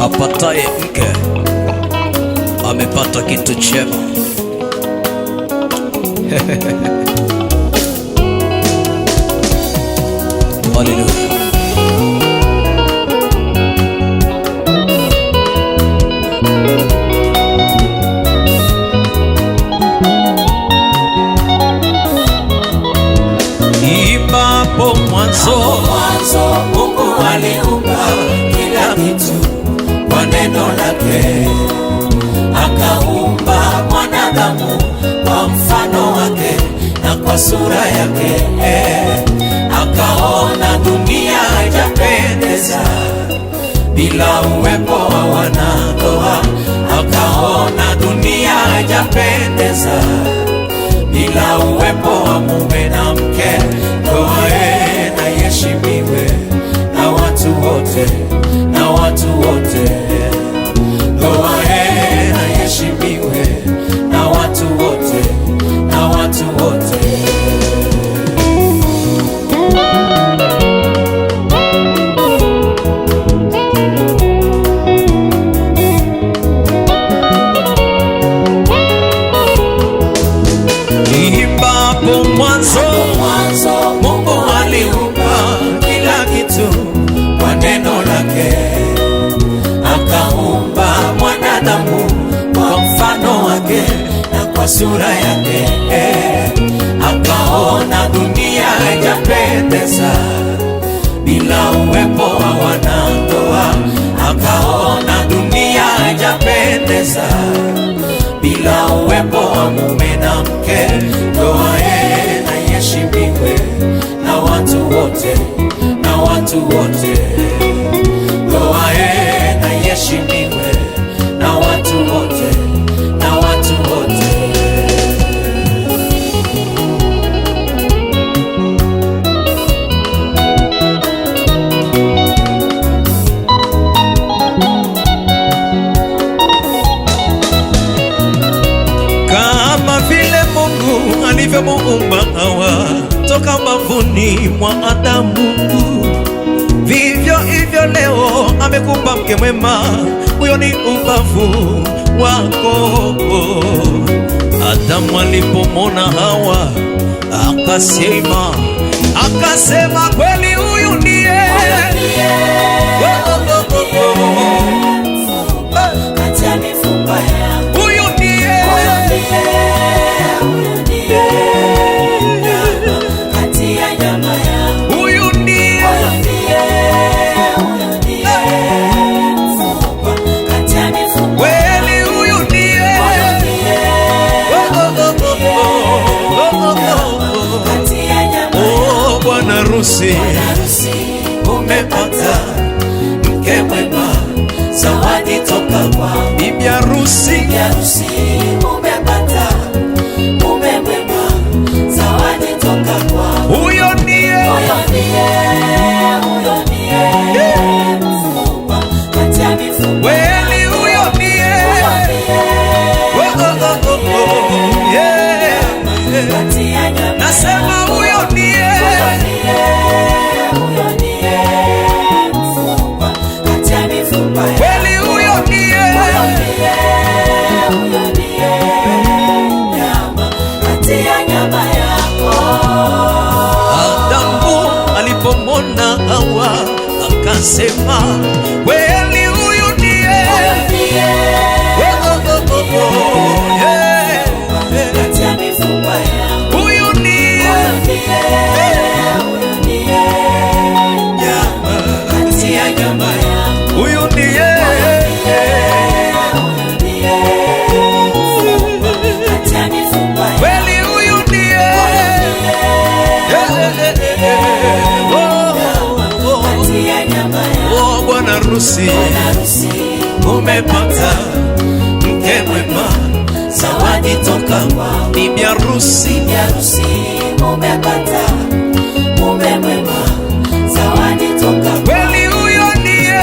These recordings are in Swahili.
Apataye mke amepata kitu chema. Haleluya. Ipapo mwanzo Mungu aliumba kila kitu kwa neno lake, akaumba mwanadamu kwa mfano wake na kwa sura yake. Akaona dunia haijapendeza bila uwepo wa wanandoa. Akaona dunia haijapendeza bila uwepo wa mume na mke. Ndoa na iheshimiwe na watu wote, na watu wote. Ndoa na iheshimiwe na watu wote, na watu wote. Ipapo mwanzo Mungu aliumba kila kitu kwa neno lake, akaumba mwanadamu kwa mfano wake na kwa sura yake. Akaona dunia haijapendeza bila uwepo wa wanandoa. Akaona dunia haijapendeza bila uwepo wa mume na mke. Ndoa na iheshimiwe na watu wote, na watu wote. Ndoa na iheshimiwe na watu wote, na watu wote. kama vile Mungu alivyomuumba Hawa toka mbavuni mwa Adamu, vivyo hivyo leo amekupa mke mwema, huyo ni ubavu wako. Adamu alipomwona Hawa akasema kweli huyu ndiye Kati ya mifupa yangu, huyu ndiye kati ya nyama yangu, huyu ndiye mfupa kati ya mifupa kweli huyu ndiye kati ya nyama. Oh, bwana harusi Umepata mke mwema, zawadi toka kwa bibi harusi. bibi harusi. Umepata mume mwema, zawadi toka kwa Huyo ndiye mfupa kati ya mifupa kweli, huyo ndiye yeah. kati ya nyama. Nasema huyo ndiye mfupa kati ya mifupa kweli, huyo ndiye nyama kati ya nyama yako. Adamu alipomwona Hawa akasema kweli huyu ndiye yeah. Kati ya mifupa yangu, Huyu ndiye nyama kati ya nyama yangu. huyu ndiye Kati ya mifupa yangu, kweli, huyu ndiye kati ya nyama yangu. oh, bwana harusi umepata mke mwema, Zawadi toka kwa bibi harusi. bibi harusi. Umepata mume mwema, zawadi toka kwa Kweli huyo ndiye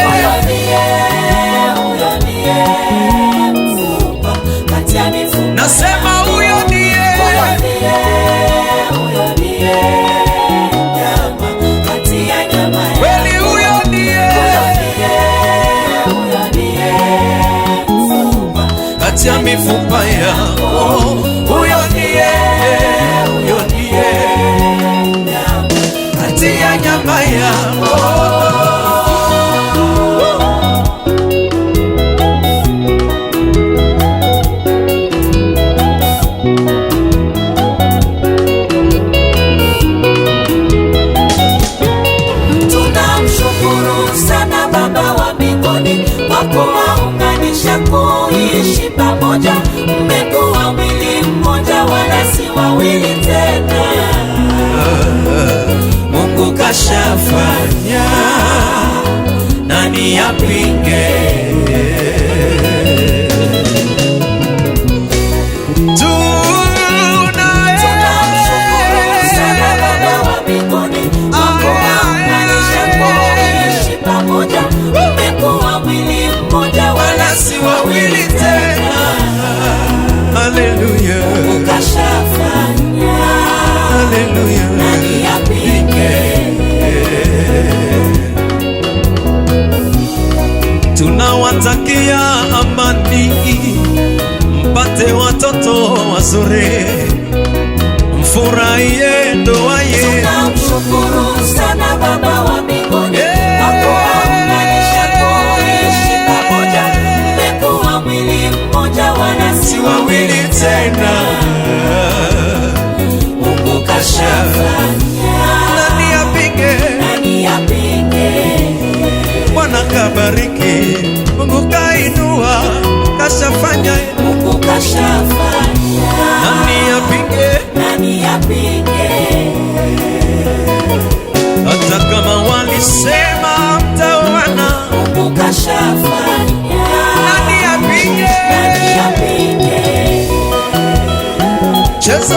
mfupa kati ya mifupa. nasema huyo kati ya mifupa yako. Huyo ndiye kati ya nyama yako. Tunamshukuru sana Baba wa mbinguni kwa kuwaunganisha kuishi pamoja. Mmekuwa mwili mmoja wala si wawili tena. Mungu kashafanya, nani yapinge? Tunamshukuru sana Baba wa mbinguni kwa kuwaunganisha kuishi pamoja. Mmekuwa mwili mmoja wala si wawili tena. Haleluya, Mungu kashafanya, haleluya. nani yapinge? Tunawatakia amani, mpate watoto wazuri, mfurahie ndoa yenu. Tunamshukuru sana Baba wa mbinguni kwa kuwaunganisha kuishi pamoja. Mmekuwa mwili mmoja wala si wawili tena. Mungu kashafanya, Nani yapinge? nani yapinge? Bwana kabariki, Mungu kainua, kashafanya. Mungu kashafanya, Nani yapinge? nani yapinge? Hata kama walisema mtaoana, Mungu kashafanya, nani yapinge? nani yapinge? Cheza